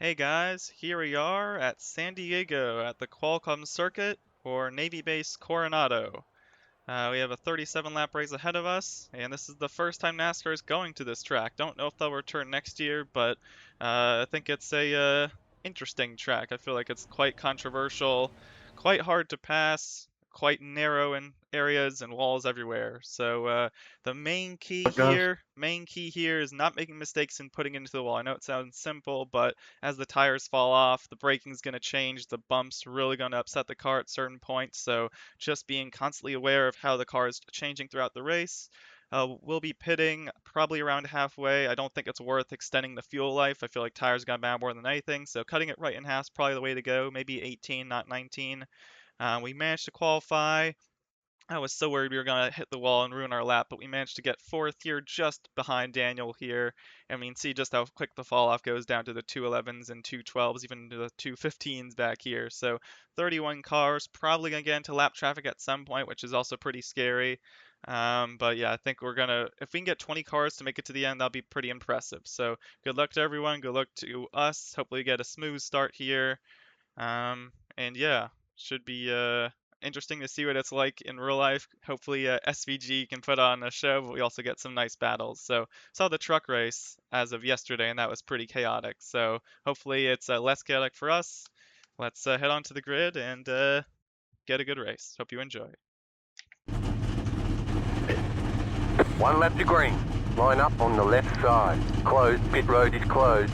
Hey guys, here we are at San Diego at the Qualcomm circuit for Navy Base Coronado. We have a 37 lap race ahead of us, and this is the first time NASCAR is going to this track. Don't know if they'll return next year, but I think it's a interesting track. I feel like it's quite controversial, quite hard to pass, quite narrow in areas and walls everywhere. So the Guys, main key here is not making mistakes in putting into the wall. I know it sounds simple, but as the tires fall off, the braking's going to change, the bumps really going to upset the car at certain points. So just being constantly aware of how the car is changing throughout the race. We'll be pitting probably around halfway. I don't think it's worth extending the fuel life. I feel like tires got bad more than anything, so cutting it right in half is probably the way to go. Maybe 18, not 19. We managed to qualify. I was so worried we were going to hit the wall and ruin our lap, but we managed to get fourth here just behind Daniel here. And we can see just how quick the fall off goes down to the 211s and 212s, even to the 215s back here. So 31 cars, probably going to get into lap traffic at some point, which is also pretty scary. But yeah, I think if we can get 20 cars to make it to the end, that'll be pretty impressive. So good luck to everyone. Good luck to us. Hopefully get a smooth start here. And yeah, should be interesting to see what it's like in real life. Hopefully, SVG can put on a show, but we also get some nice battles. So saw the truck race as of yesterday, and that was pretty chaotic. So hopefully it's less chaotic for us. Let's head on to the grid and get a good race. Hope you enjoy. one lap to green. Line up on the left side. Closed. Pit road is closed.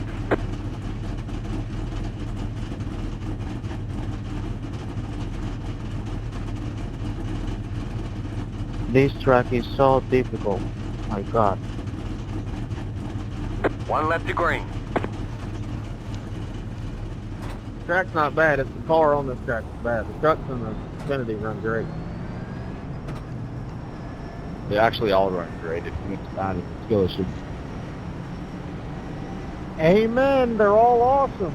This track is so difficult. My God. One lap to green. Track's not bad. It's the car on this track is bad. The trucks and the Xfinity run great. They actually all run great. If it's bad, it's a skill issue. Amen. They're all awesome.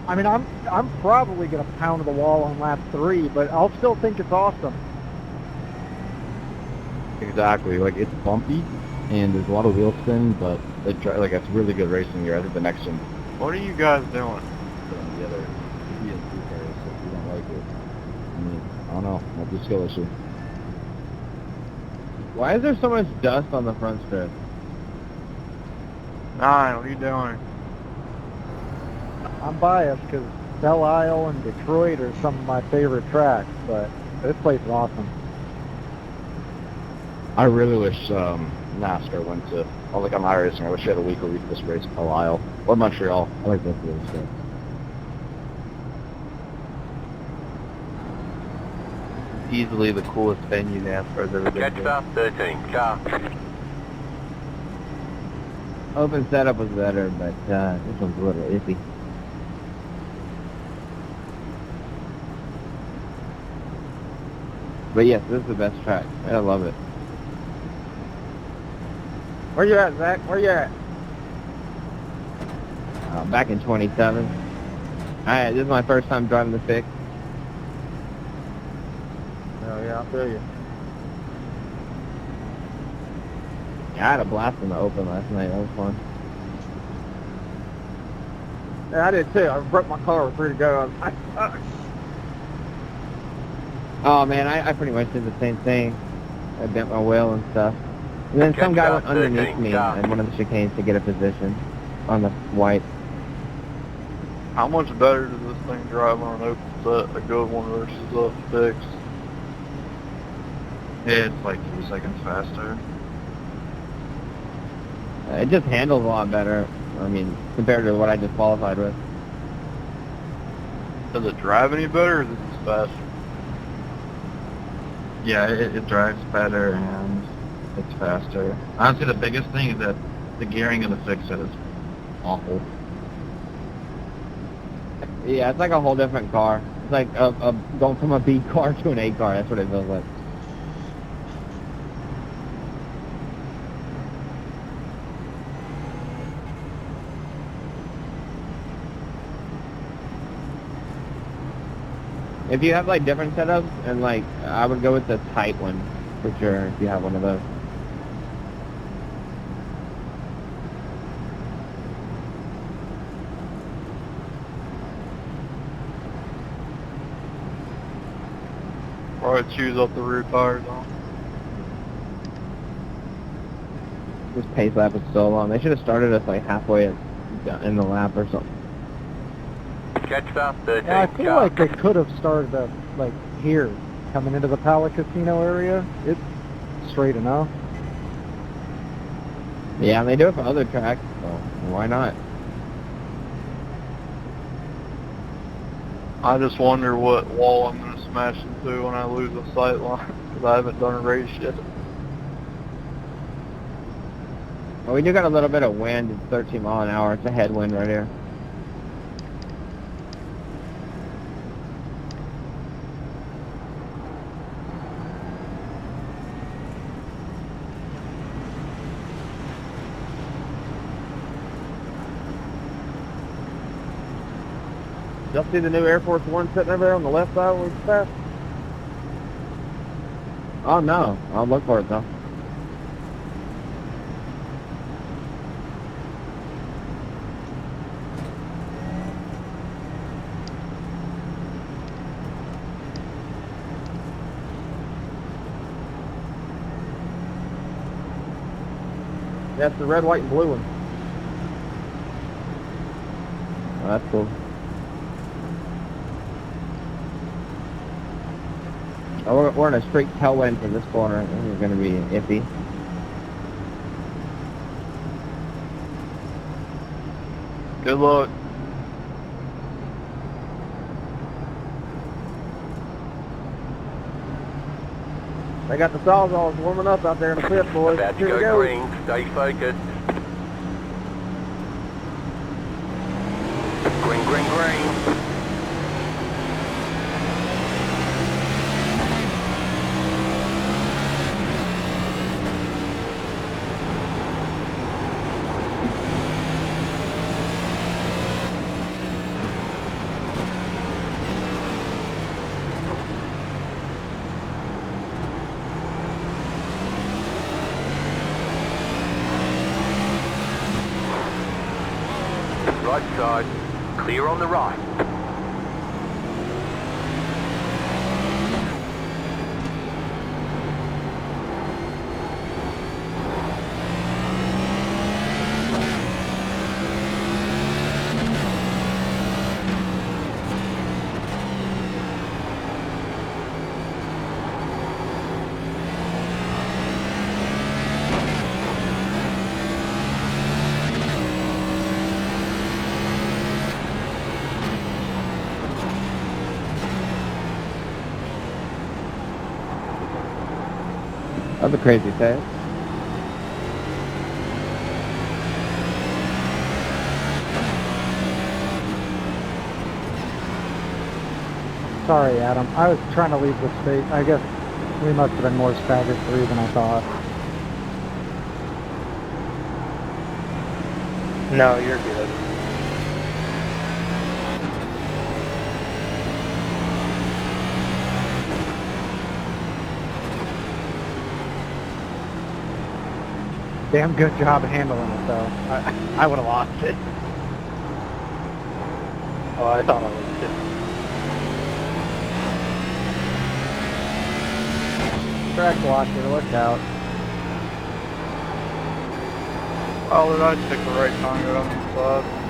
I mean, I'm probably gonna pound the wall on lap 3, but I'll still think it's awesome. Exactly. Like, it's bumpy, and there's a lot of wheel spin, but it's really good racing here. I think the next one. What are you guys doing? The other PSP cars, so if you don't like it, I mean, I don't know. Might be a skill issue. Why is there so much dust on the front strip? Nine, what are you doing? I'm biased because Belle Isle and Detroit are some of my favorite tracks, but this place is awesome. I really wish NASCAR went to, like on iRacing, I wish they had a week where we could just race Belle Isle or Montreal. I like both of those things. Easily the coolest venue NASCAR's ever been Catch to. stop 13. Car. Open setup was better, but this one's a little iffy. But yes, this is the best track. I love it. Where you at, Zach? Where you at? Back in 27. This is my first time driving the fix. Oh yeah, I'll tell you. Yeah, I had a blast in the open last night. That was fun. Yeah, I did too. I broke my car. I was ready to go. I was like, Oh man, I pretty much did the same thing. I bent my wheel and stuff. And then some guy went underneath me in one of the chicanes to get a position on the white. How much better does this thing drive on an open set, a good one versus a fixed? It's like 2 seconds faster. It just handles a lot better. I mean, compared to what I just qualified with. Does it drive any better or is it just faster? Yeah, it drives better and it's faster. Honestly, the biggest thing is that the gearing of the fixed set is awful. Yeah, it's like a whole different car. It's like going from a B car to an A car. That's what it feels like. If you have like different setups, and like I would go with the tight one for sure if you have one of those. Or chews up the rear tires on. This pace lap is so long. They should have started us like halfway in the lap or something. Catch up, 13 Yeah, I feel car. like they could have started up like here, coming into the Pala Casino area. It's straight enough. Yeah, and they do it for other tracks, so why not? I just wonder what wall I'm going to smash into when I lose a sight line, because I haven't done a race yet. Well, we do got a little bit of wind. It's 13 mile an hour. It's a headwind right here. Y'all see the new Air Force One sitting over there on the left side where it's fast? Oh no, I'll look for it though. That's the red, white, and blue one. Oh, that's cool. Oh, we're in a straight tailwind from this corner. I think it's going to be iffy. Good luck. They got the sawzalls warming up out there in the pit, boys. About to Here we go go. green. Stay focused. Green, green, green. Right side. Clear on the right. That's a crazy pass. Sorry, Adam. I was trying to leave the space. I guess we must have been more staggered through than I thought. No, you're good. Damn good job handling it, though. I would have lost it. Oh, I thought I was too. Track blocker, look out. Oh, did I pick the right time to go on the side?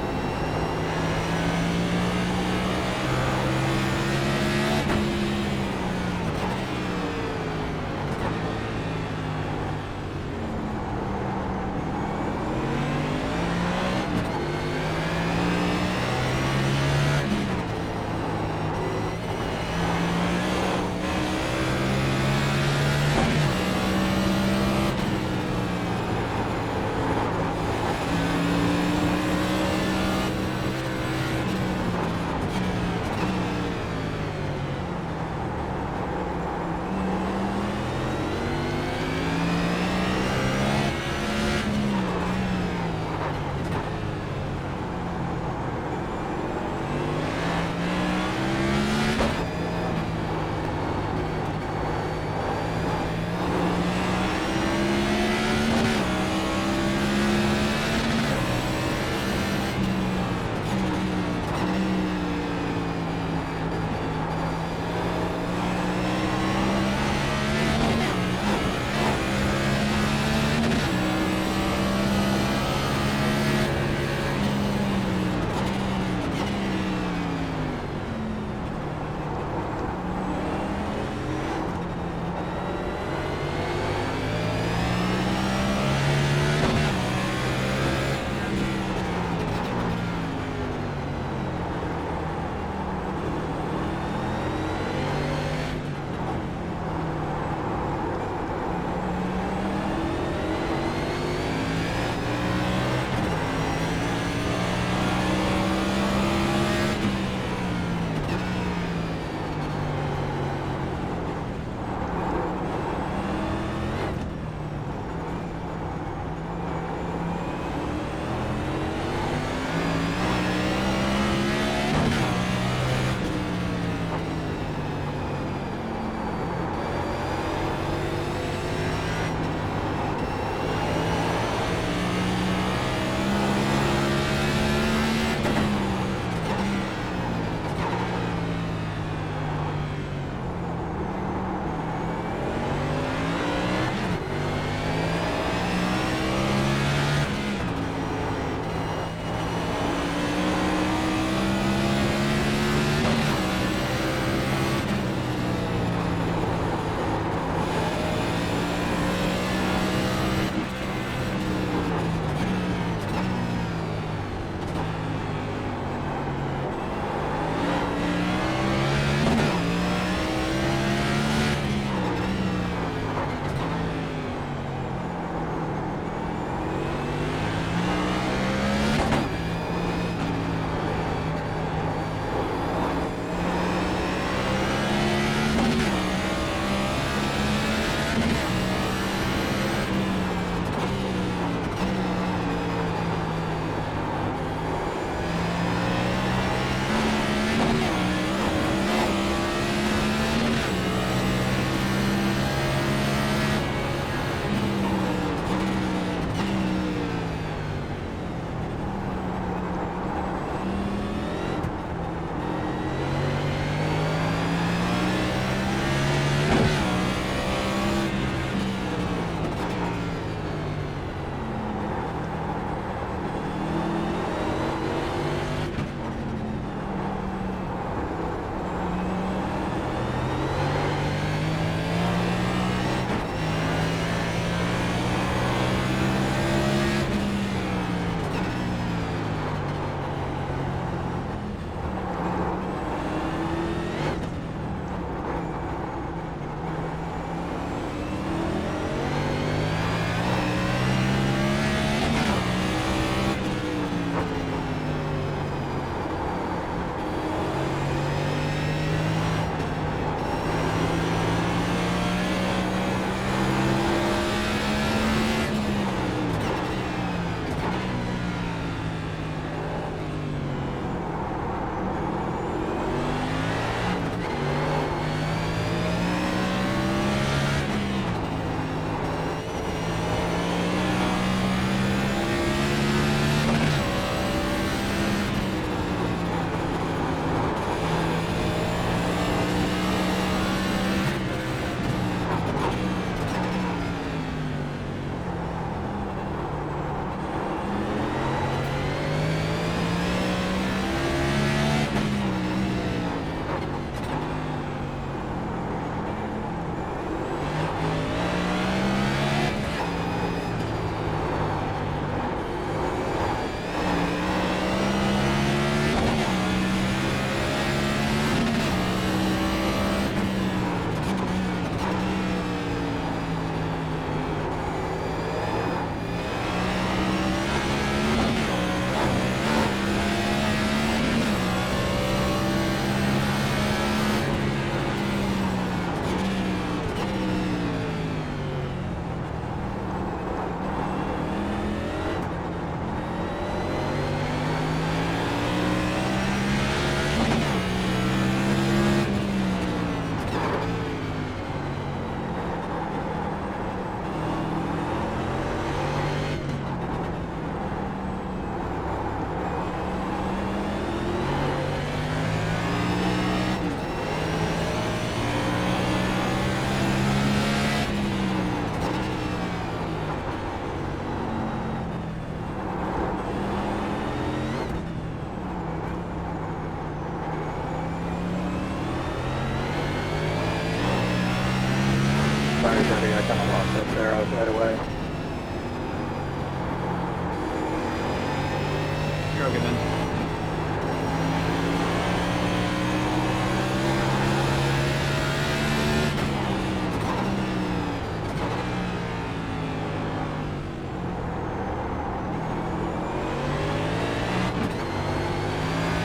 truck again.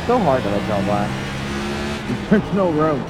So hard to let y'all by. There's no road.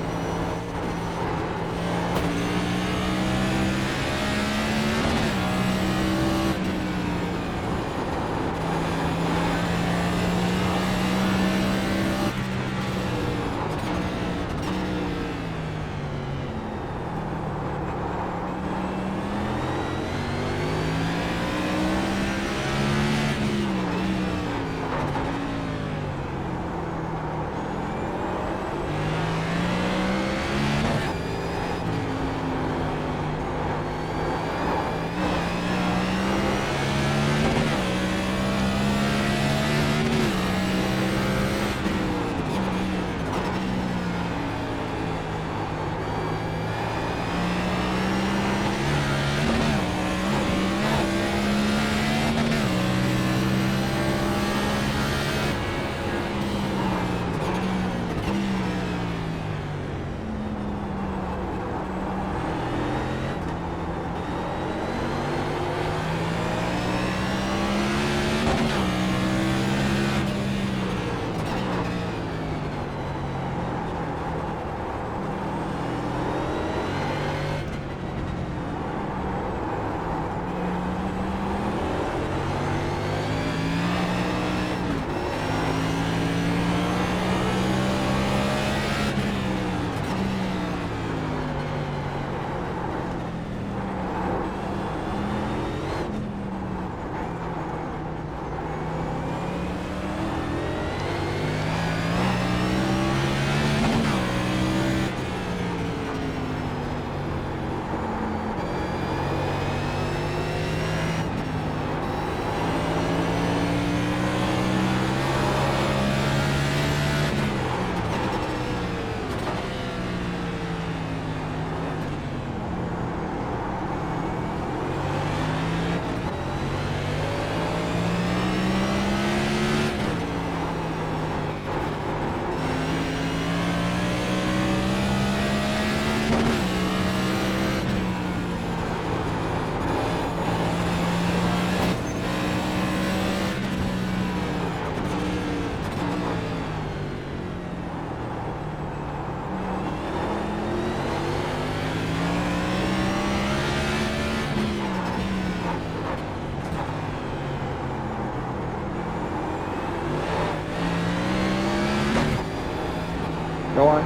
Go on.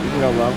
You can go low.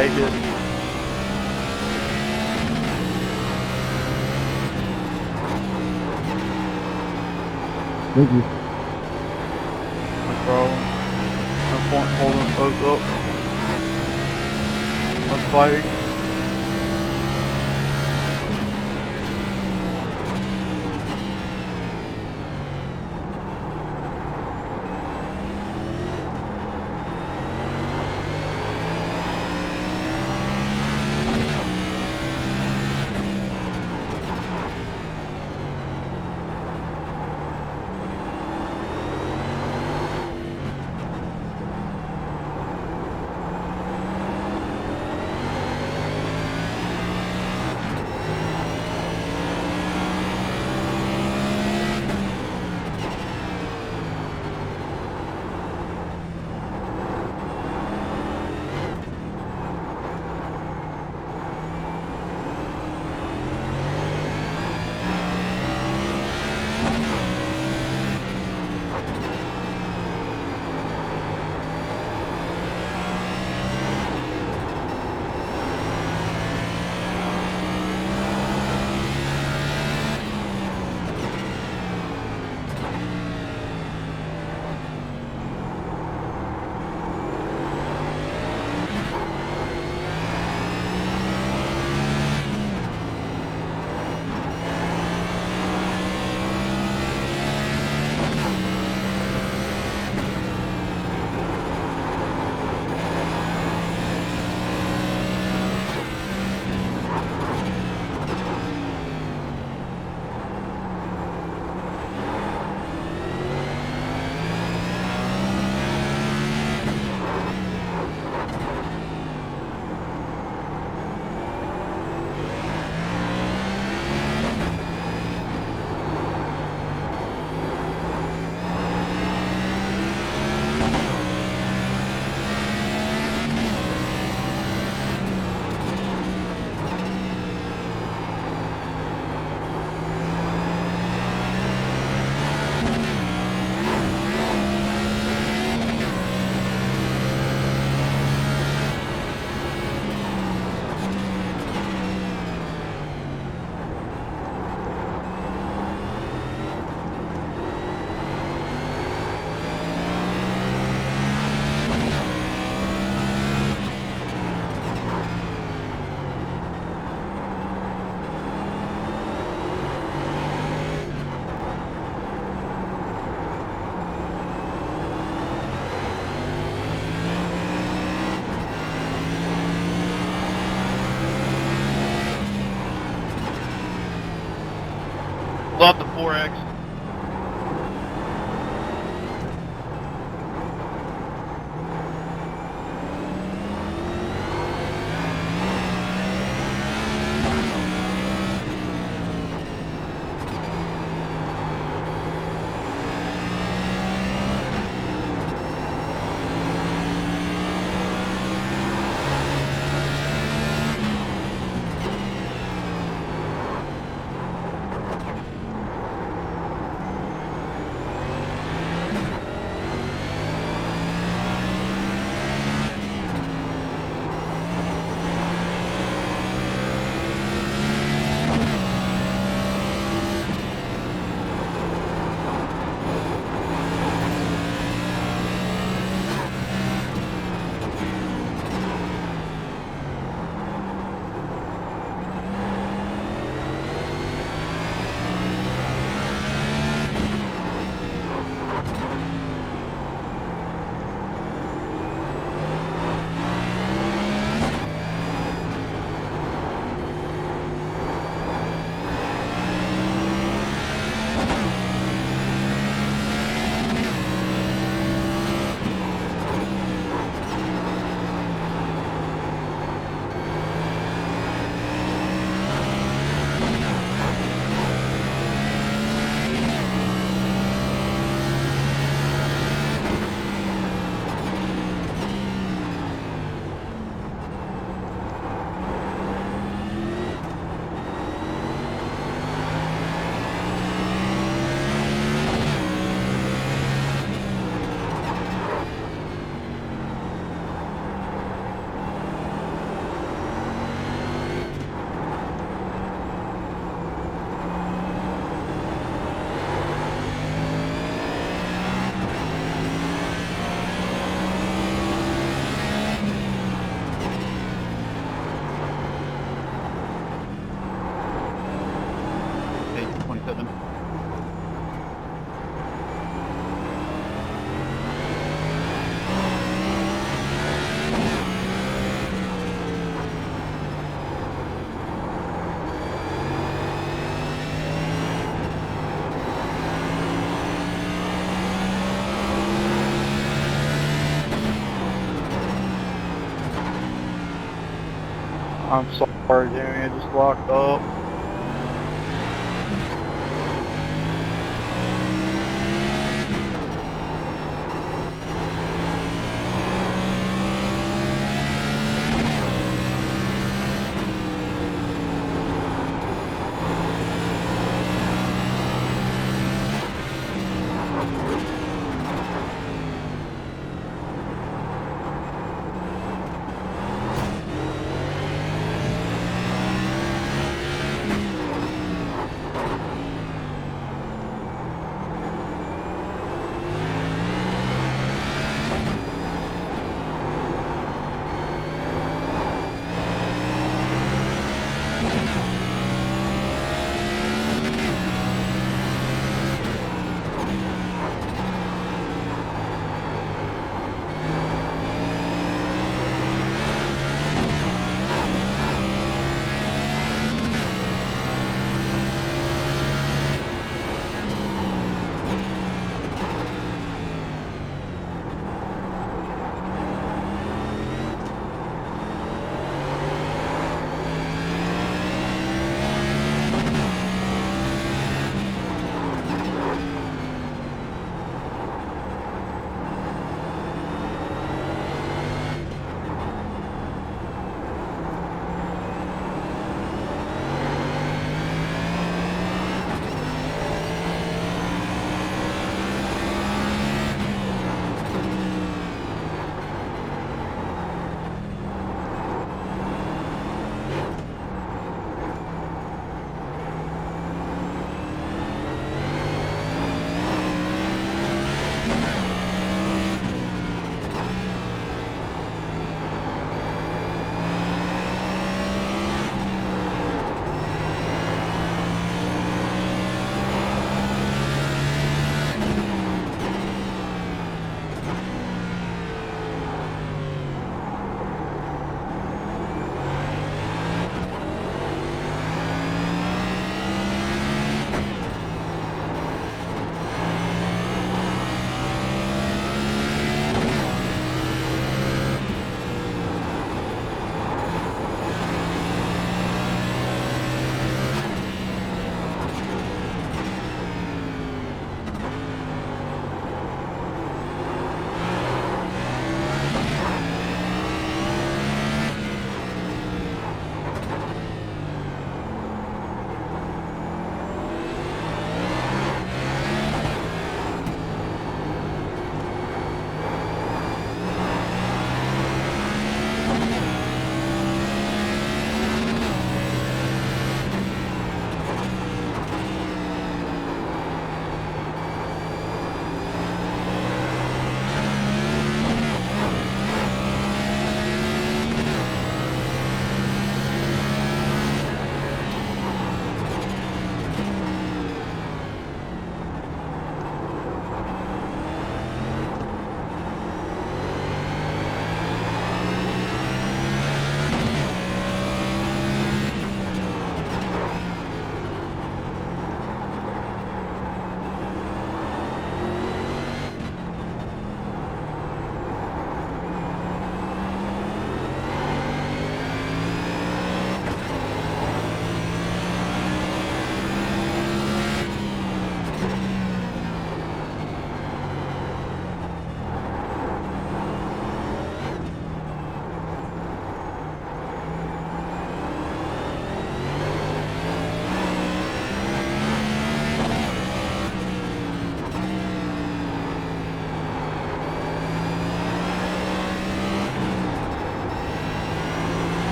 Take it. Thank you. No problem. No point holding folks up. Let's fight. Love the 4X. I'm sorry, Jamie. I just locked up.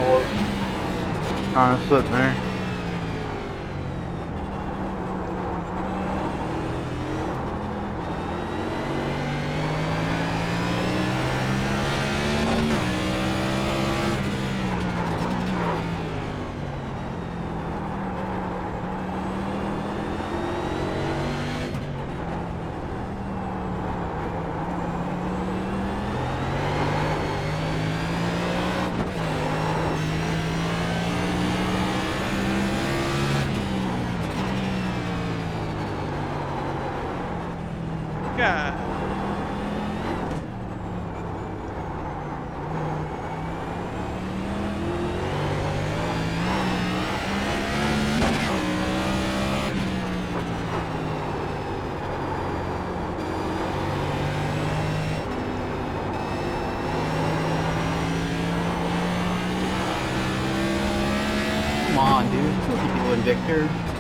was kind of sitting there. God. Come on, dude. What are you doing, Victor?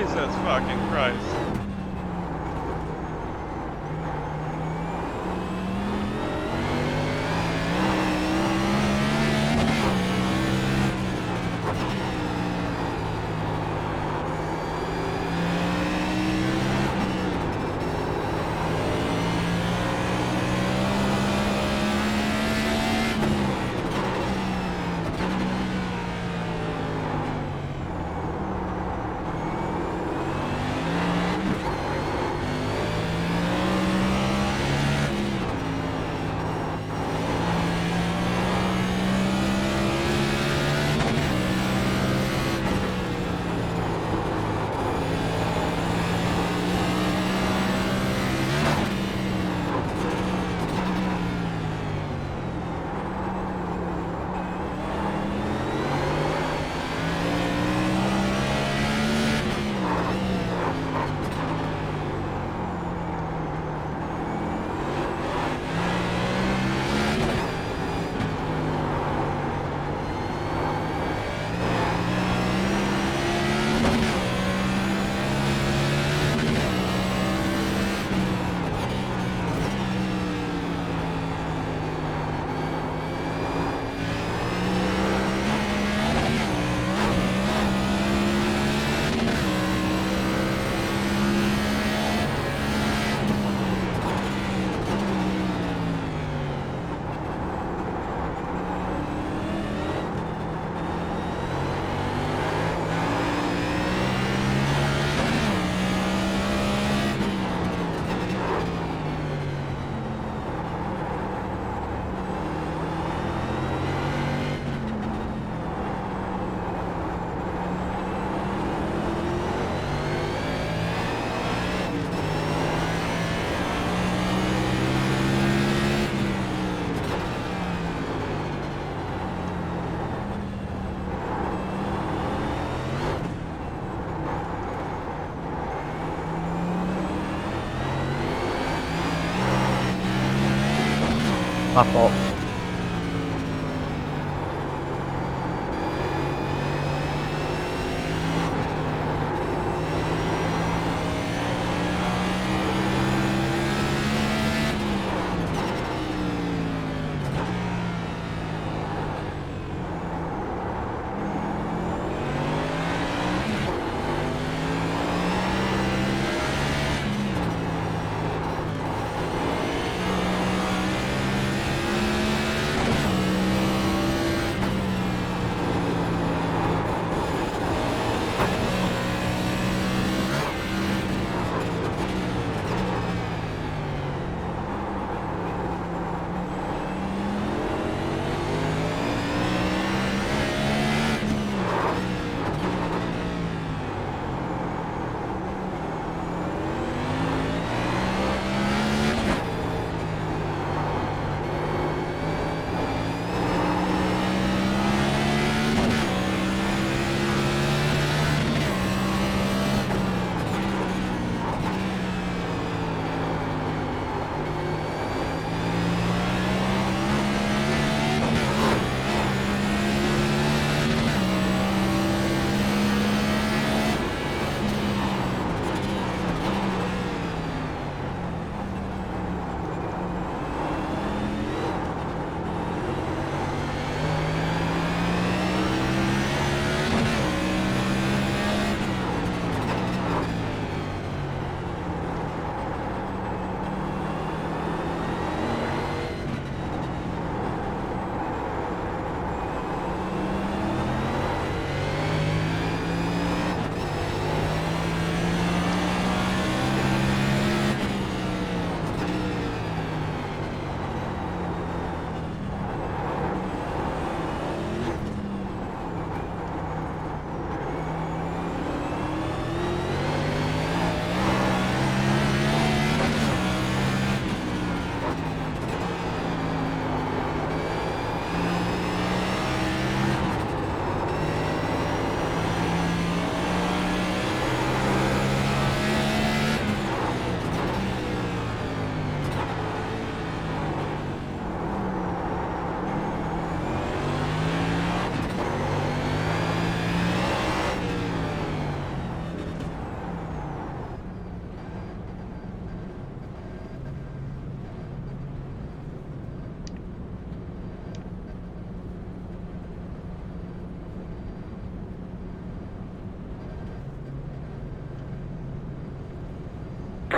Jesus fucking Christ. My fault.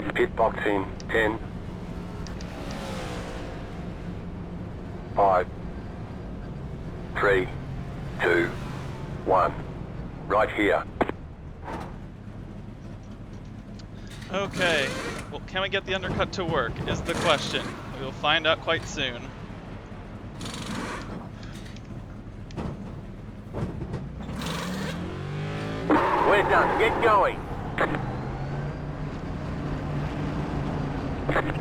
Pit box in 10, 5, 3, 2, 1. Right here. Okay, well, can we get the undercut to work is the question. We'll find out quite soon. We're done. Get going.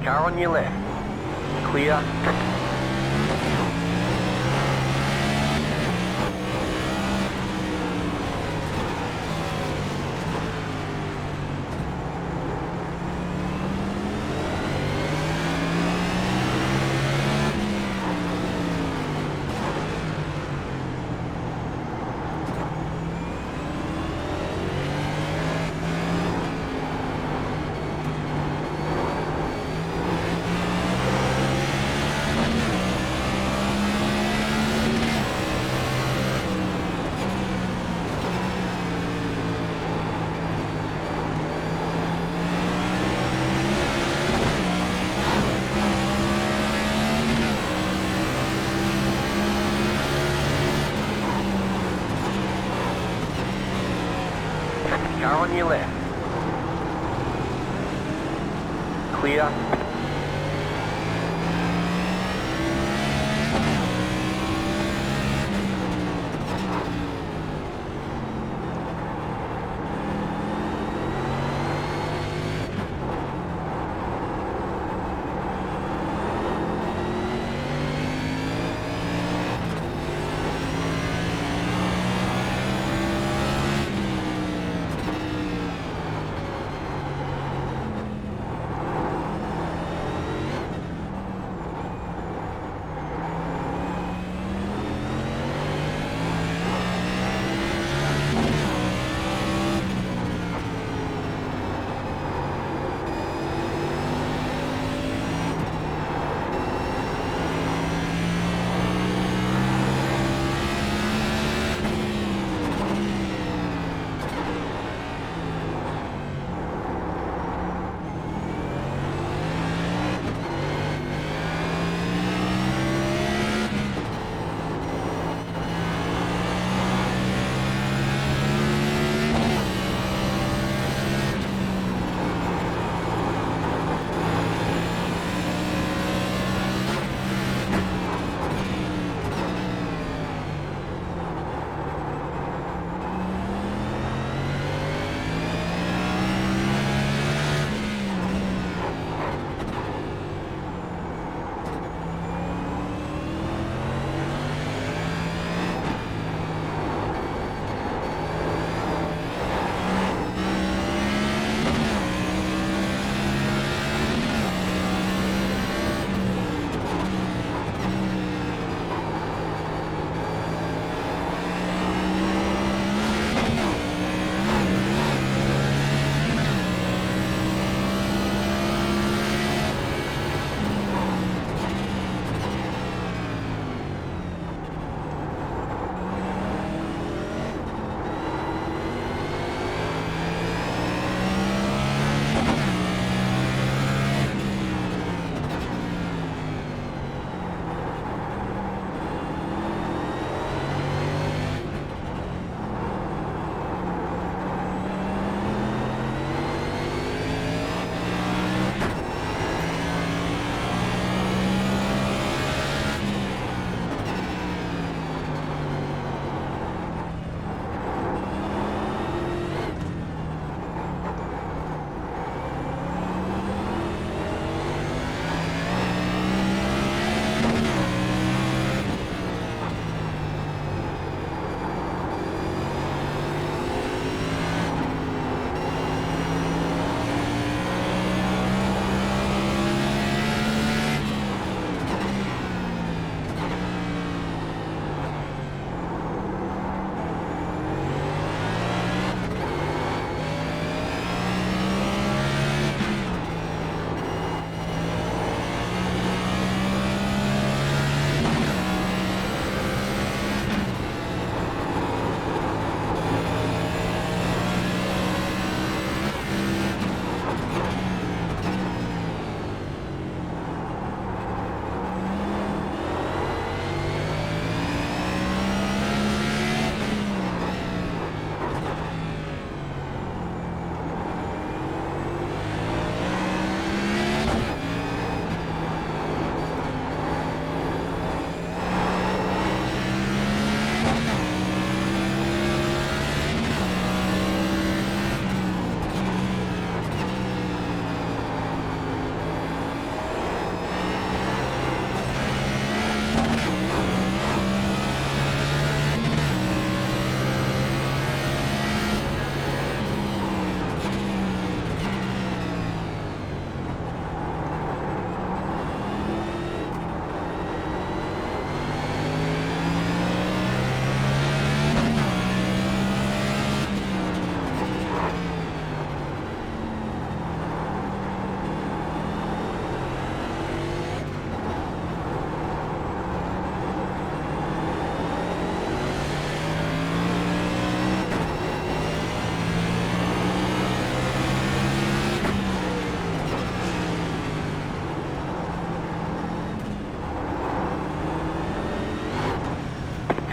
Car on your left. Clear. Car on your left. Clear.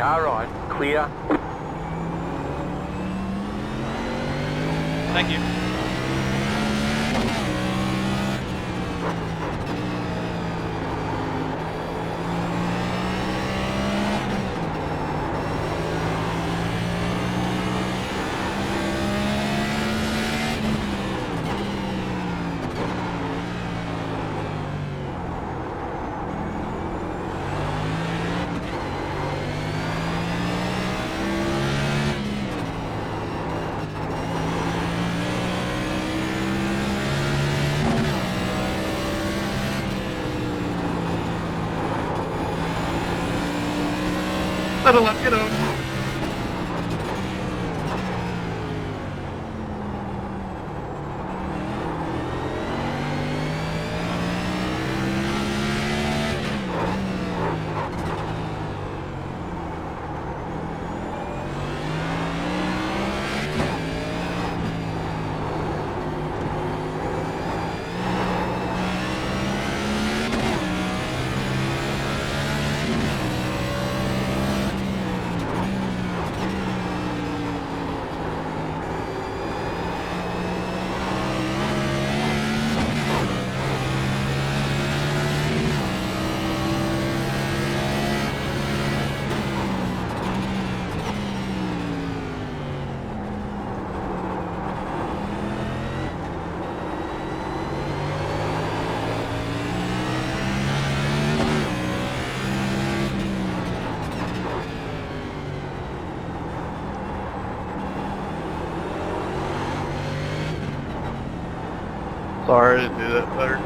Car right, clear. Thank you. Settle up, get out. Sorry, I didn't do that better.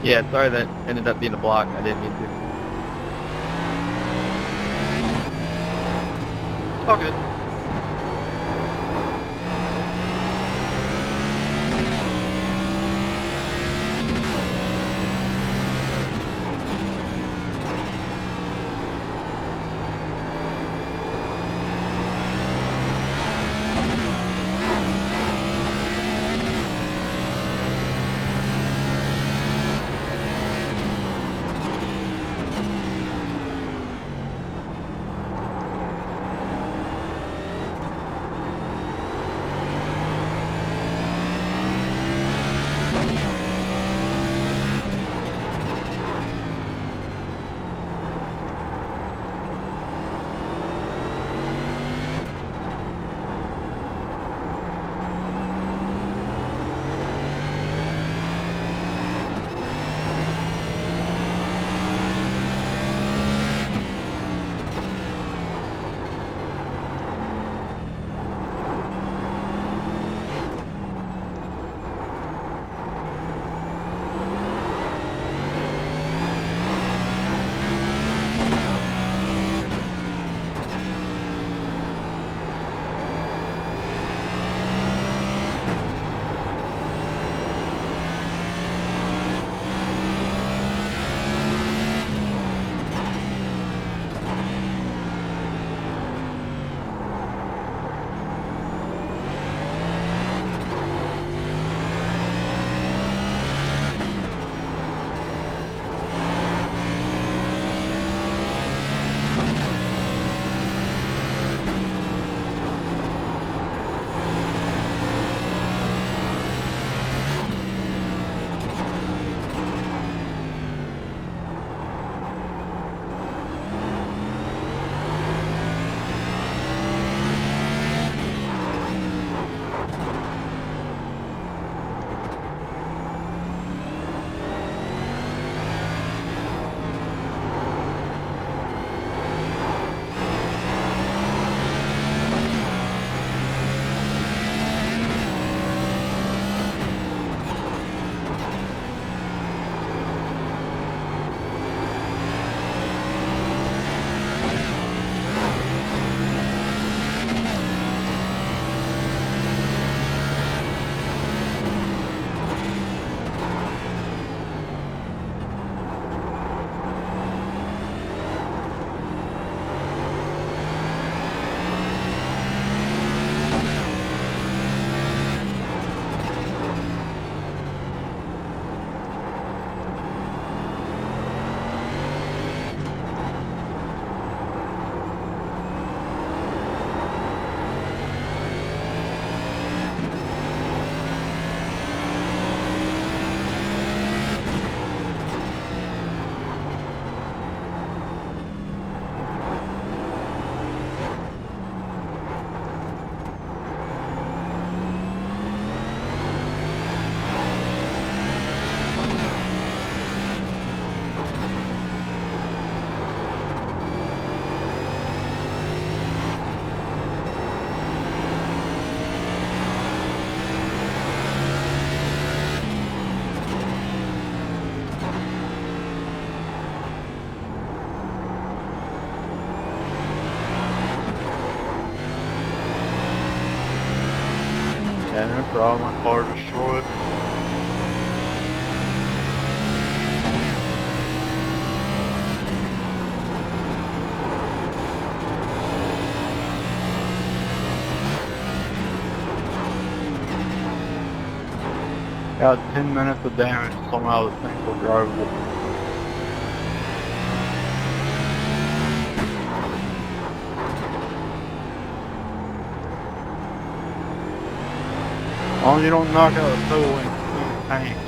Yeah, sorry that ended up being a block. I didn't mean to. It's all good. Yeah, no problem. My car destroyed. Got 10 minutes of damage. Somehow the thing's still drivable. As long as you don't knock out the towing tanks.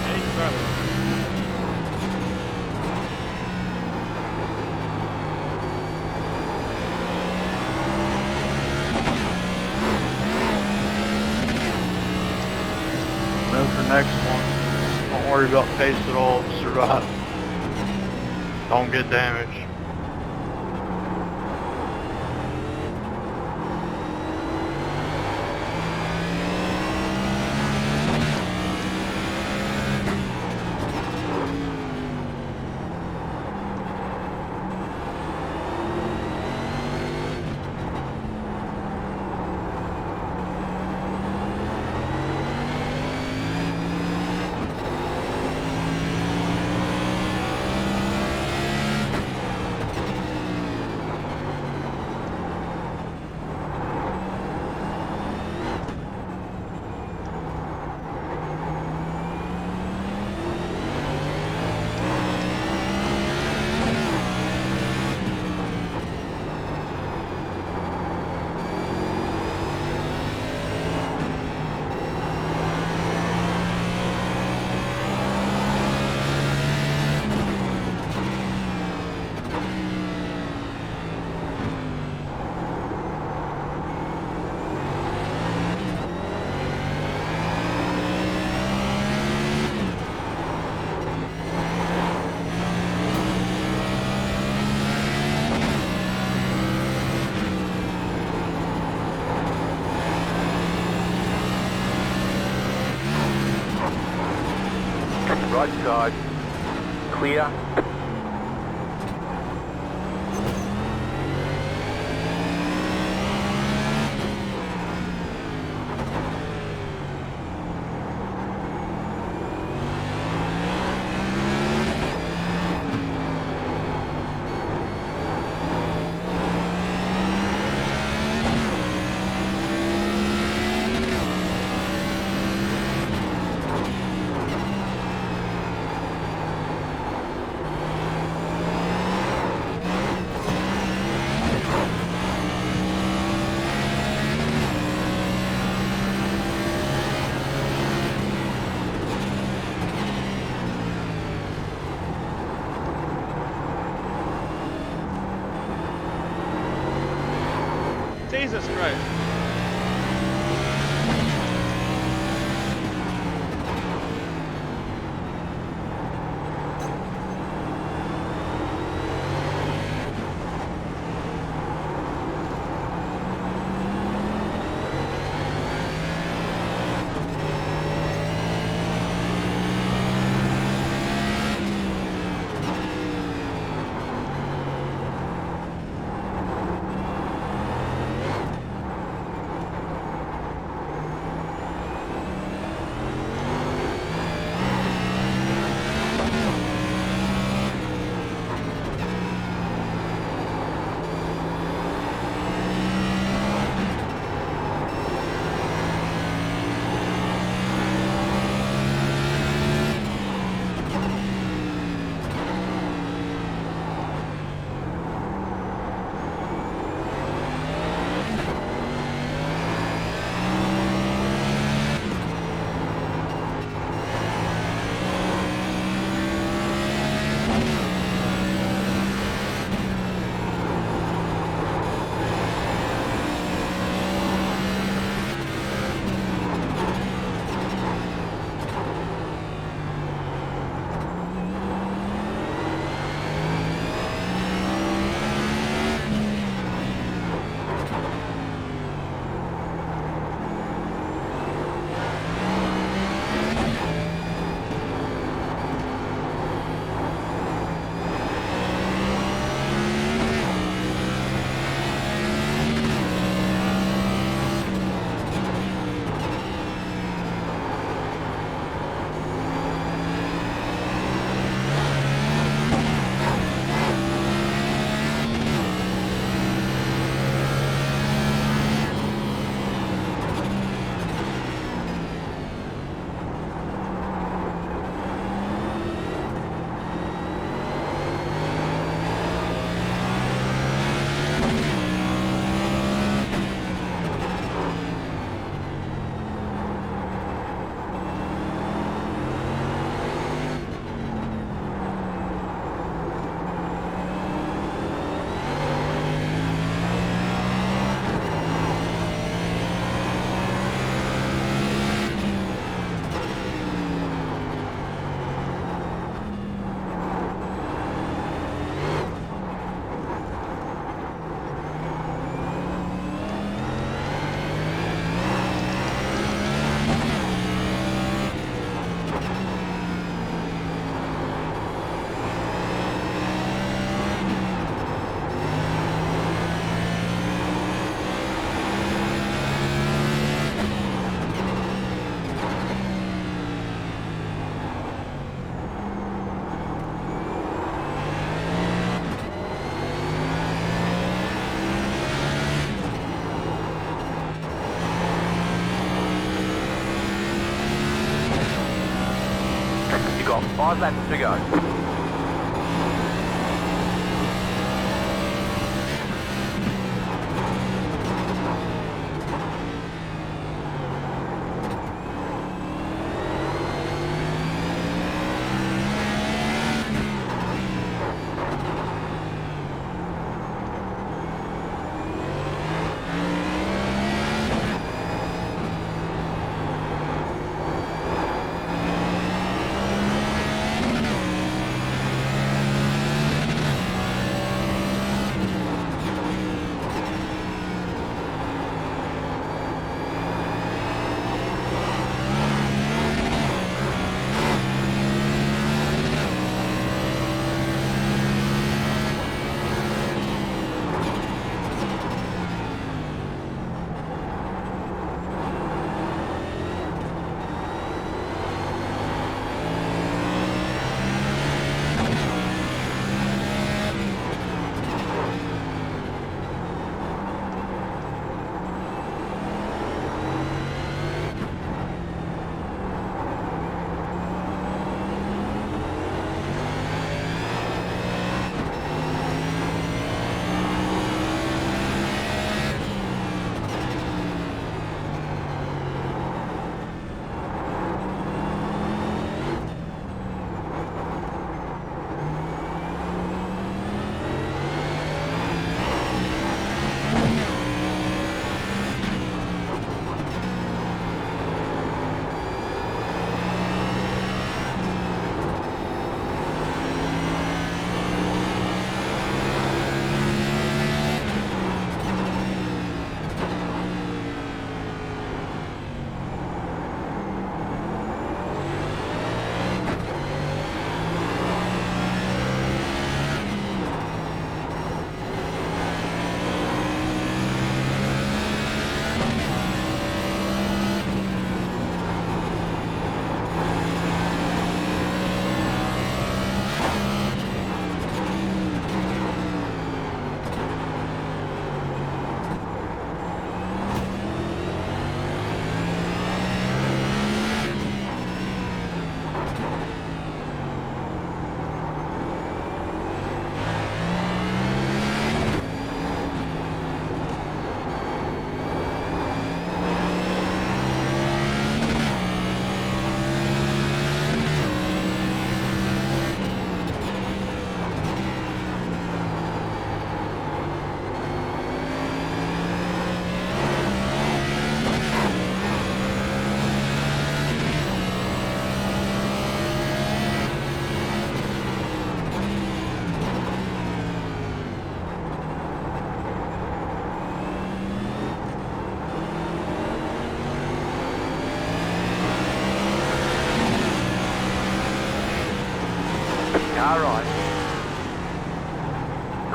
Hey, brother. Move for next one. Don't worry about pace at all. Survive. Don't get damaged. Right side. Clear. Jesus Christ. You got 5 laps to go.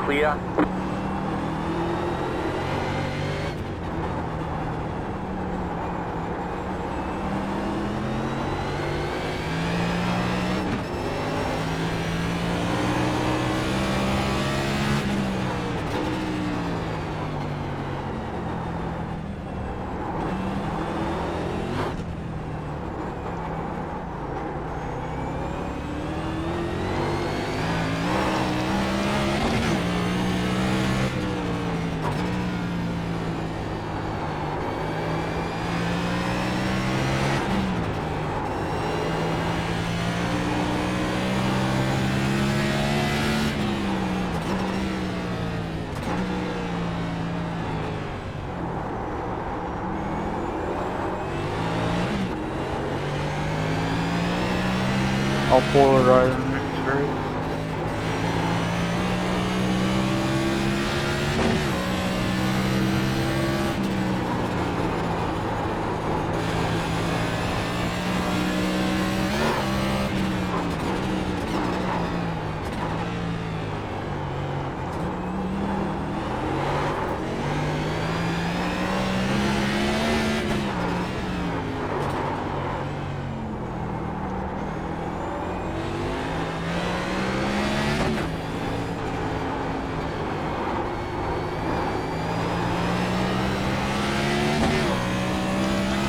clear. I'll pull it right in the next straight.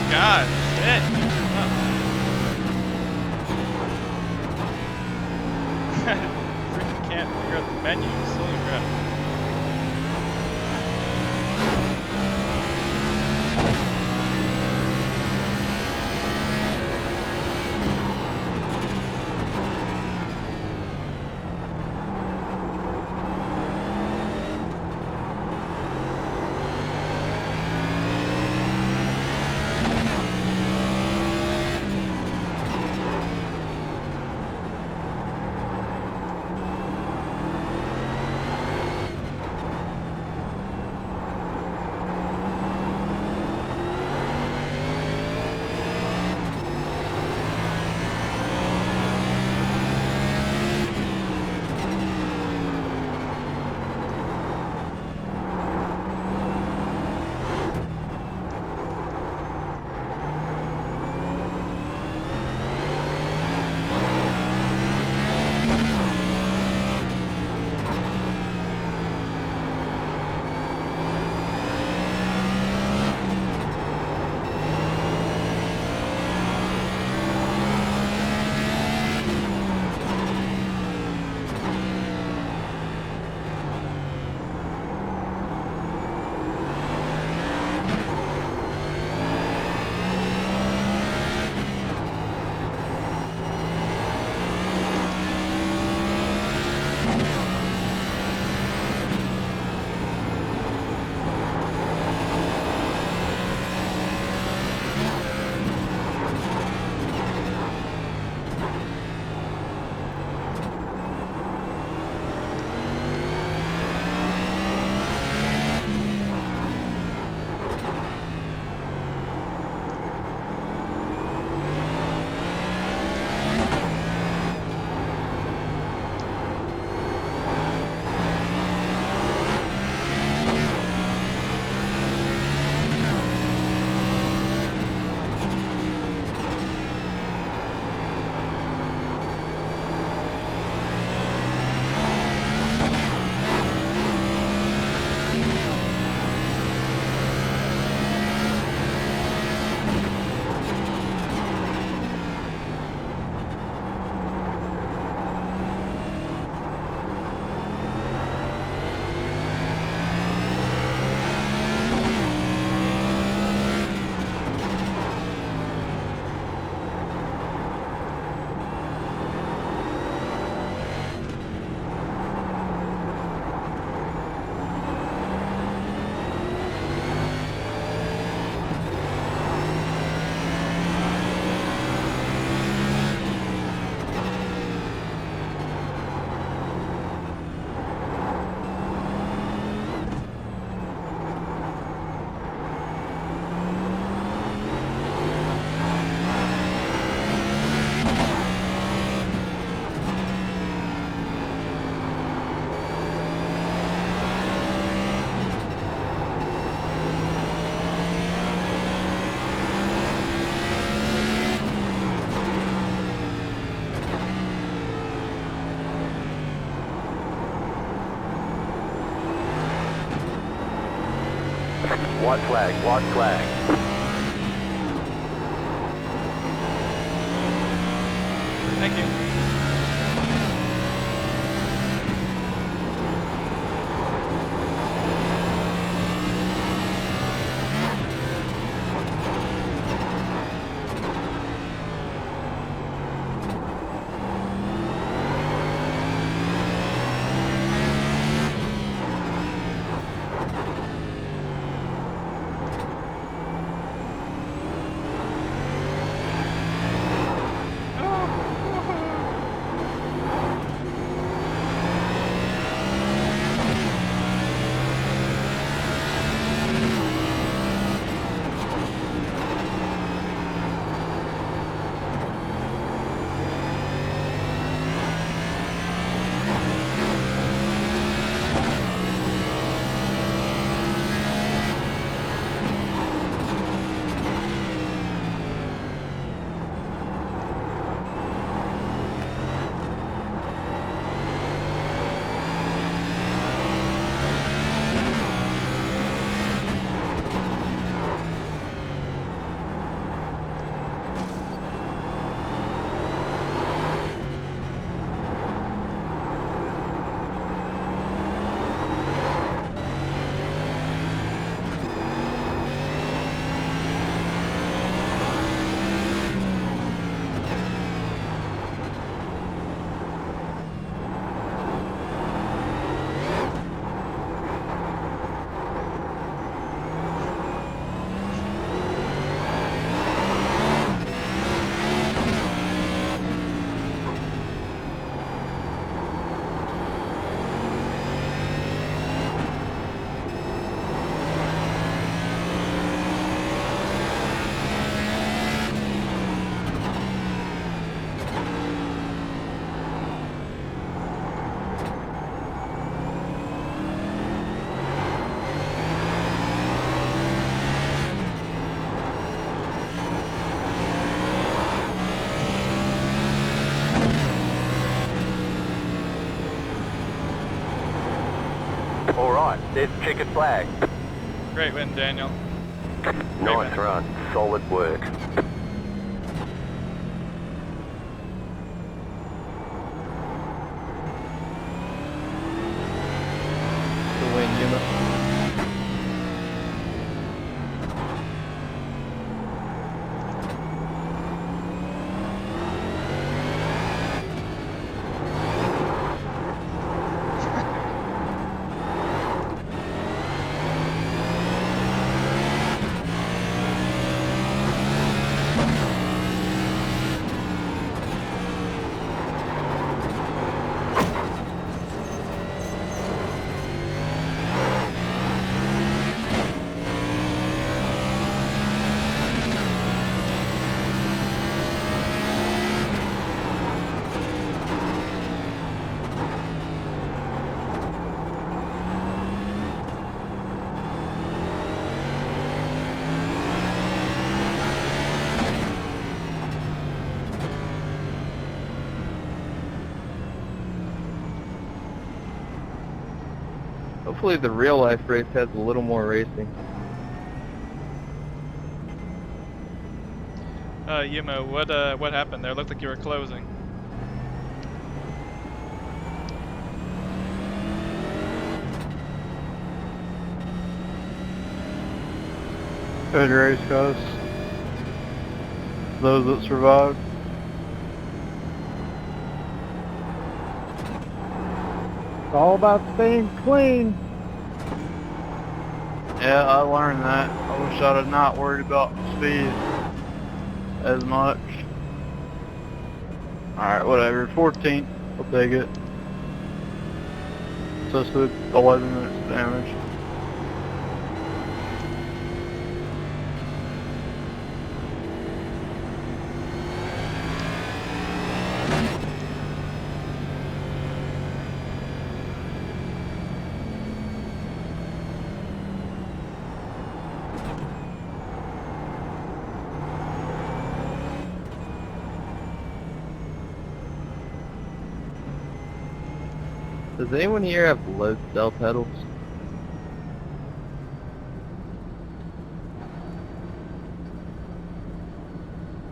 God, shit. Oh. Freaking can't figure out the menus. Holy crap. White flag, white flag. Thank you. All right, there's the checkered flag. Great win, Daniel. Nice run, solid work. The win, Yuma. Hopefully the real life race has a little more racing. Yuma, what happened there? Looked like you were closing. Good race, guys. Those that survived. It's all about staying clean. Yeah, I learned that. I wish I'd have not worried about speed as much. Alright, whatever. 14. I'll take it. So it's with 11 minutes damage. Does anyone here have load cell pedals?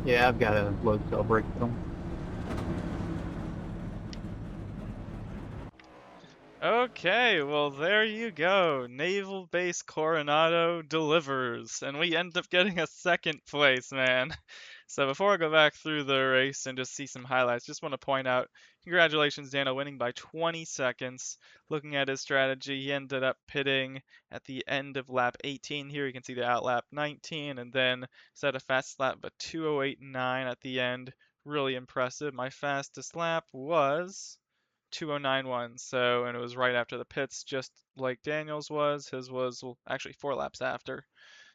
Yeah, I've got a load cell brake film. Okay, well there you go. Naval Base Coronado delivers, and we end up getting a second place, man. So before I go back through the race and just see some highlights, just want to point out, congratulations, Dano, winning by 20 seconds. Looking at his strategy, he ended up pitting at the end of lap 18. Here you can see the outlap 19, and then set a fast lap of 2:08.9 at the end. Really impressive. My fastest lap was 2:09.1. So, and it was right after the pits, just like Daniel's was. His was, well, actually 4 laps after.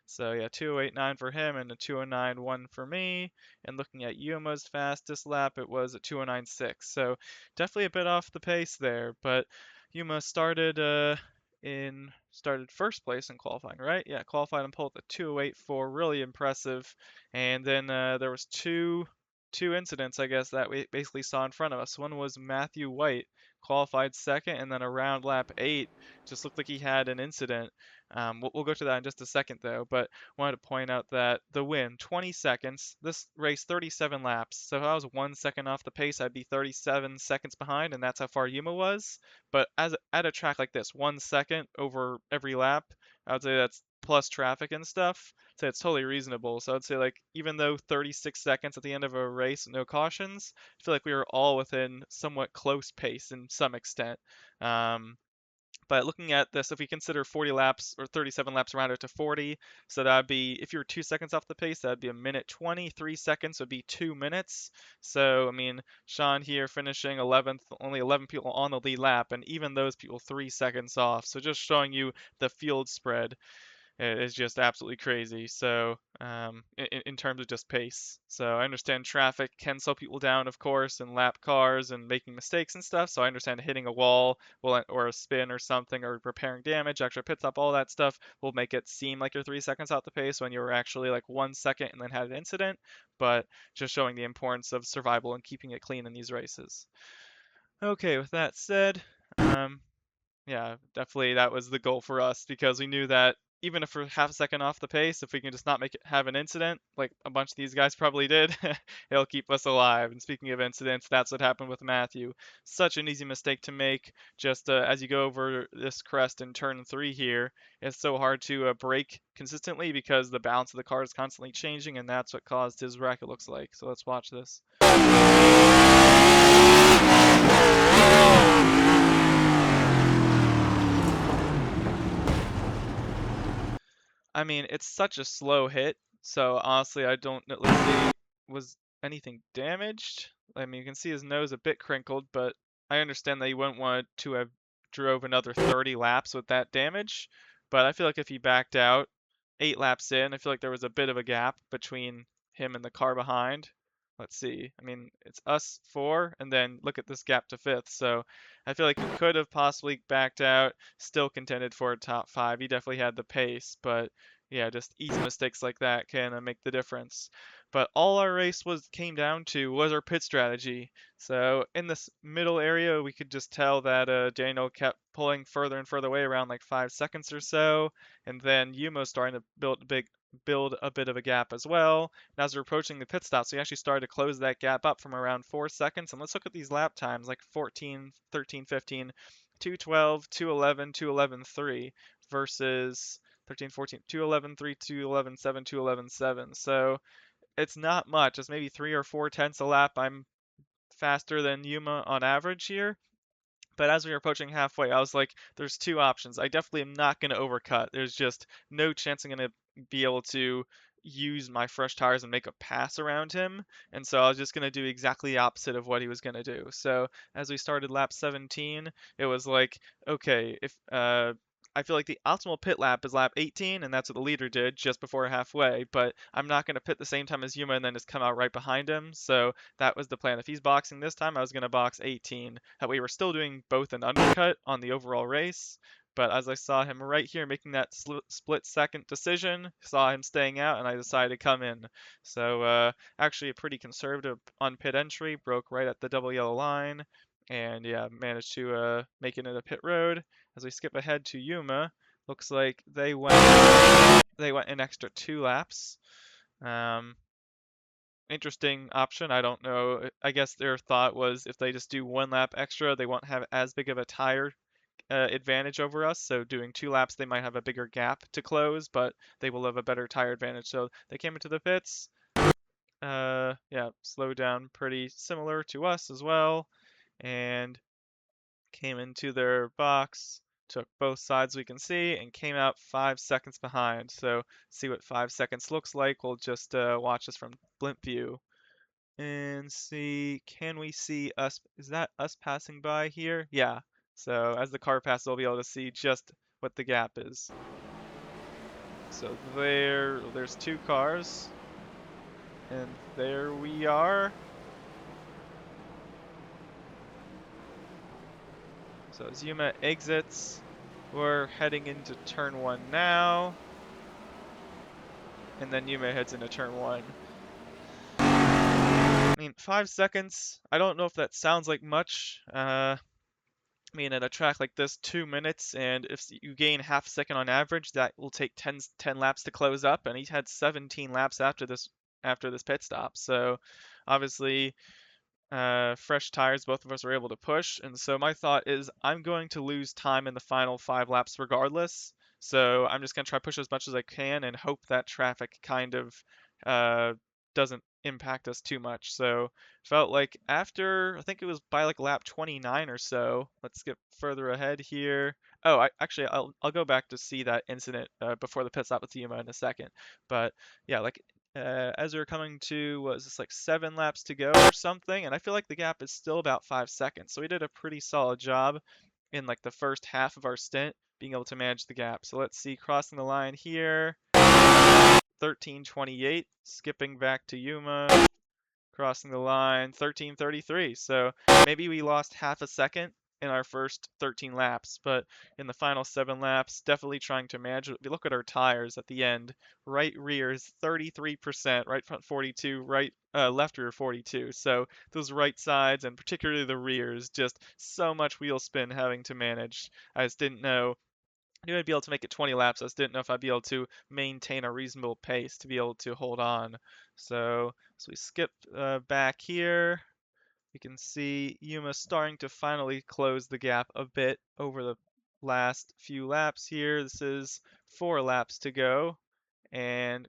So yeah, 2:08.9 for him and a 2:09.1 for me. And looking at Yuma's fastest lap, it was a 2:09.6. So definitely a bit off the pace there, but Yuma started first place in qualifying, right? Yeah, qualified and pulled the 2:08.4, really impressive. And then there was two incidents, I guess, that we basically saw in front of us. One was Matthew White qualified second, and then around lap 8, just looked like he had an incident. We'll go to that in just a second, though, but wanted to point out that the win, 20 seconds, this race 37 laps. So if I was 1 second off the pace, I'd be 37 seconds behind, and that's how far Yuma was. But at a track like this, 1 second over every lap, I would say that's plus traffic and stuff. So it's totally reasonable. So I'd say, like, even though 36 seconds at the end of a race, no cautions, I feel like we were all within somewhat close pace in some extent. Um, but looking at this, if we consider 40 laps or 37 laps around it to 40, so that'd be, if you were 2 seconds off the pace, that'd be a minute 20. 3 seconds would be 2 minutes. So, I mean, Sean here finishing 11th, only 11 people on the lead lap, and even those people 3 seconds off. So just showing you the field spread is just absolutely crazy. So, in terms of just pace. So I understand traffic can slow people down, of course, and lap cars and making mistakes and stuff. So I understand hitting a wall or a spin or something or repairing damage, extra pit stop, all that stuff will make it seem like you're 3 seconds out the pace when you were actually like 1 second and then had an incident. But just showing the importance of survival and keeping it clean in these races. Okay, with that said, yeah, definitely that was the goal for us because we knew that even if we're half a second off the pace, if we can just not make it have an incident, like a bunch of these guys probably did, it'll keep us alive. And speaking of incidents, that's what happened with Matthew. Such an easy mistake to make. Just as you go over this crest in turn 3 here, it's so hard to brake consistently because the balance of the car is constantly changing, and that's what caused his wreck, it looks like. So let's watch this. I mean, it's such a slow hit, so honestly, I don't know. Let's see, was anything damaged? I mean, you can see his nose a bit crinkled, but I understand that you wouldn't want to have drove another 30 laps with that damage. But I feel like if he backed out 8 laps in, I feel like there was a bit of a gap between him and the car behind. Let's see. I mean, it's us 4, and then look at this gap to 5th. So I feel like he could have possibly backed out, still contended for a top 5. He definitely had the pace, but yeah, just easy mistakes like that can make the difference. But all our race came down to was our pit strategy. So in this middle area, we could just tell that Daniel kept pulling further and further away, around like 5 seconds or so, and then Yumo starting to build a bit of a gap as well. And as we're approaching the pit stops, we actually started to close that gap up from around 4 seconds. And let's look at these lap times, like 14, 13, 15, 2:12, 2:11, 2:11.3 versus 13, 14, 2:11.3, 2:11.7, 2:11.7. So it's not much. It's maybe 3 or 4 tenths a lap. I'm faster than Yuma on average here. But as we were approaching halfway, I was like, there's two options. I definitely am not going to overcut. There's just no chance I'm going to be able to use my fresh tires and make a pass around him. And so I was just going to do exactly the opposite of what he was going to do. So as we started lap 17, it was like, okay, if I feel like the optimal pit lap is lap 18, and that's what the leader did just before halfway, but I'm not going to pit the same time as Yuma and then just come out right behind him. So that was the plan. If he's boxing this time, I was going to box 18. That way we're still doing both an undercut on the overall race. But as I saw him right here making that split second decision, saw him staying out, and I decided to come in. So actually a pretty conservative on pit entry, broke right at the double yellow line, and yeah, managed to make it into pit road. As we skip ahead to Yuma, looks like they went an extra 2 laps. Um, interesting option. I don't know. I guess their thought was if they just do 1 lap extra, they won't have as big of a tire advantage over us. So doing 2 laps, they might have a bigger gap to close, but they will have a better tire advantage. So they came into the pits. Yeah, slowed down pretty similar to us as well, and came into their box, took both sides we can see, and came out 5 seconds behind. So see what 5 seconds looks like. We'll just watch this from blimp view and see, can we see us? Is that us passing by here? Yeah. So as the car passes, we'll be able to see just what the gap is. So there's 2 cars, and there we are. So as Yuma exits, we're heading into turn 1 now. And then Yuma heads into turn 1. I mean, 5 seconds, I don't know if that sounds like much. I mean, at a track like this, 2 minutes, and if you gain half a second on average, that will take 10 laps to close up, and he had 17 laps after this pit stop. So obviously, fresh tires, both of us were able to push. And so my thought is I'm going to lose time in the final 5 laps regardless. So I'm just going to try to push as much as I can and hope that traffic kind of uh, doesn't impact us too much. So felt like after, I think it was by like lap 29 or so. Let's get further ahead here. Oh, I'll go back to see that incident before the pit stop with Yuma in a second. But yeah, like as we were coming to, was this like 7 laps to go or something? And I feel like the gap is still about 5 seconds. So we did a pretty solid job in like the first half of our stint being able to manage the gap. So let's see, crossing the line here, 13:28, skipping back to Yuma, crossing the line, 13:33. So maybe we lost half a second in our first 13 laps, but in the final 7 laps, definitely trying to manage. If you look at our tires at the end, right rear is 33%, right front 42, left rear 42. So those right sides and particularly the rears, just so much wheel spin having to manage. I just didn't know. I knew I'd be able to make it 20 laps. I just didn't know if I'd be able to maintain a reasonable pace to be able to hold on. So we skip back here. You can see Yuma starting to finally close the gap a bit over the last few laps here. This is 4 laps to go. And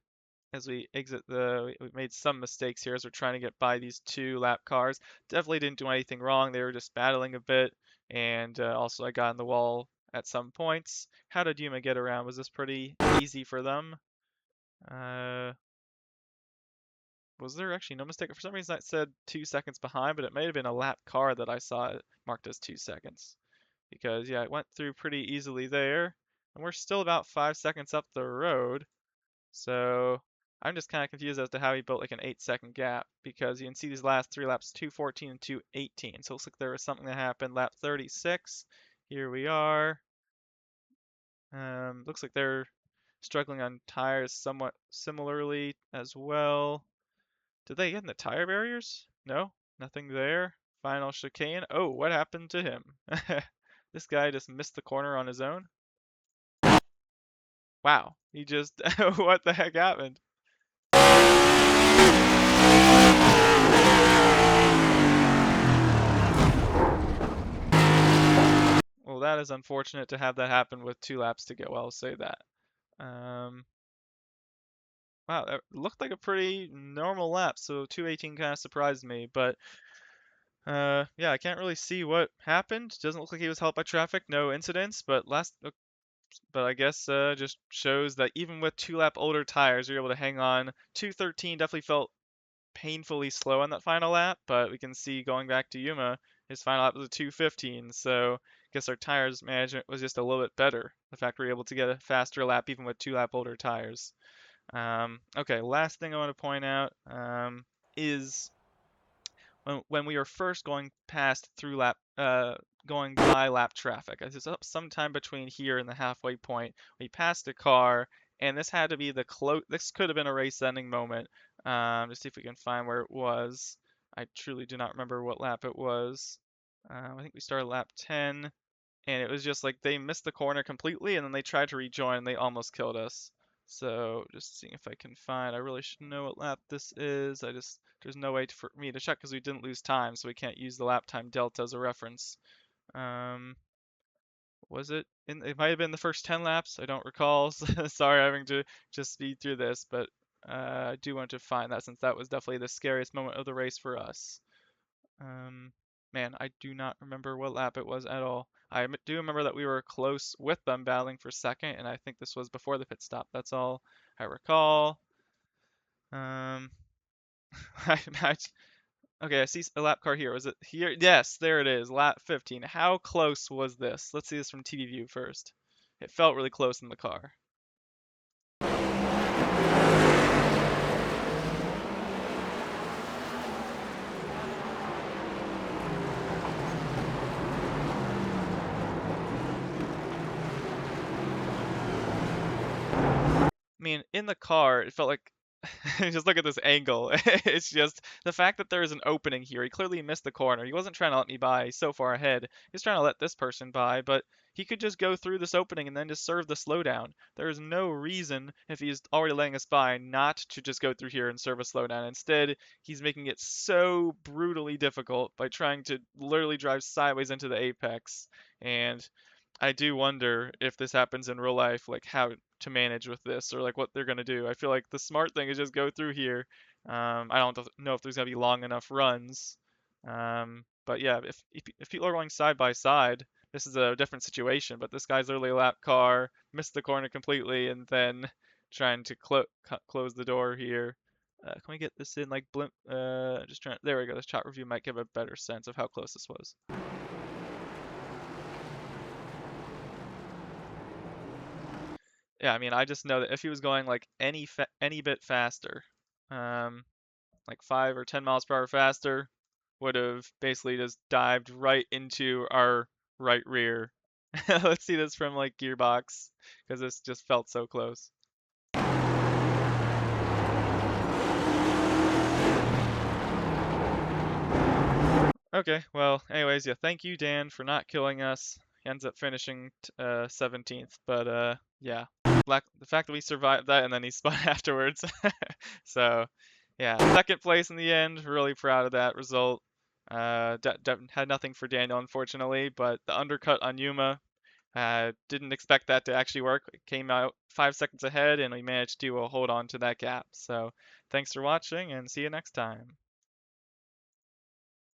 as we exit we made some mistakes here as we're trying to get by these 2 lap cars. Definitely didn't do anything wrong. They were just battling a bit. And also I got in the wall at some points. How did Yuma get around? Was this pretty easy for them? Was there actually no mistake? For some reason that said 2 seconds behind, but it may have been a lap car that I saw it marked as 2 seconds. Because yeah, it went through pretty easily there. And we're still about 5 seconds up the road. So I'm just kind of confused as to how he built like an 8 second gap because you can see these last 3 laps, 2:14 and 2:18. So it looks like there was something that happened. Lap 36. Here we are. Looks like they're struggling on tires somewhat similarly as well. Did they get in the tire barriers? No, nothing there. Final chicane. Oh, what happened to him? This guy just missed the corner on his own. Wow, he just, what the heck happened? Well, that is unfortunate to have that happen with 2 laps to go. I'll say that. Wow, that looked like a pretty normal lap, so 2:18 kind of surprised me, but yeah, I can't really see what happened. Doesn't look like he was helped by traffic, no incidents, but I guess just shows that even with 2 lap older tires, you're able to hang on. 2:13 definitely felt painfully slow on that final lap, but we can see going back to Yuma, his final lap was a 2:15, so I guess our tires management was just a little bit better. The fact we were able to get a faster lap even with 2 lap older tires. Okay, last thing I want to point out is when we were first going past through going by lap traffic. It was up sometime between here and the halfway point. We passed a car, and this had to be this could have been a race-ending moment. Just see if we can find where it was. I truly do not remember what lap it was. I think we started lap 10, and it was just like they missed the corner completely, and then they tried to rejoin, and they almost killed us. So just seeing if I can find, I really should know what lap this is. There's no way for me to check because we didn't lose time, so we can't use the lap time delta as a reference. Was it it might have been the first 10 laps, I don't recall. Sorry having to just speed through this, but I do want to find that since that was definitely the scariest moment of the race for us. Man, I do not remember what lap it was at all. I do remember that we were close with them battling for second, and I think this was before the pit stop. That's all I recall. Um, okay, I see a lap car here. Was it here? Yes, there it is. Lap 15. How close was this? Let's see this from TV view first. It felt really close in the car. I mean, in the car, it felt like just look at this angle. It's just the fact that there is an opening here. He clearly missed the corner. He wasn't trying to let me by. He's so far ahead. He's trying to let this person by, but he could just go through this opening and then just serve the slowdown. There is no reason, if he's already letting us by, not to just go through here and serve a slowdown. Instead, he's making it so brutally difficult by trying to literally drive sideways into the apex. And I do wonder if this happens in real life, like how to manage with this or like what they're gonna do. I feel like the smart thing is just go through here. I don't know if there's gonna be long enough runs. But yeah, if people are going side by side, this is a different situation. But this guy's literally a lap car, missed the corner completely, and then trying to close the door here. Can we get this in like blimp? Just trying. There we go. This chat review might give a better sense of how close this was. Yeah, I mean, I just know that if he was going like any bit faster, um, like 5 or 10 miles per hour faster, would have basically just dived right into our right rear. Let's see this from like gearbox, because this just felt so close. Okay, well, anyways, yeah, thank you, Dan, for not killing us. He ends up finishing 17th, but yeah, the fact that we survived that and then he spun afterwards. So, yeah, second place in the end. Really proud of that result. Had nothing for Daniel, unfortunately, but the undercut on Yuma, didn't expect that to actually work. It came out 5 seconds ahead, and we managed to hold on to that gap. So, thanks for watching, and see you next time.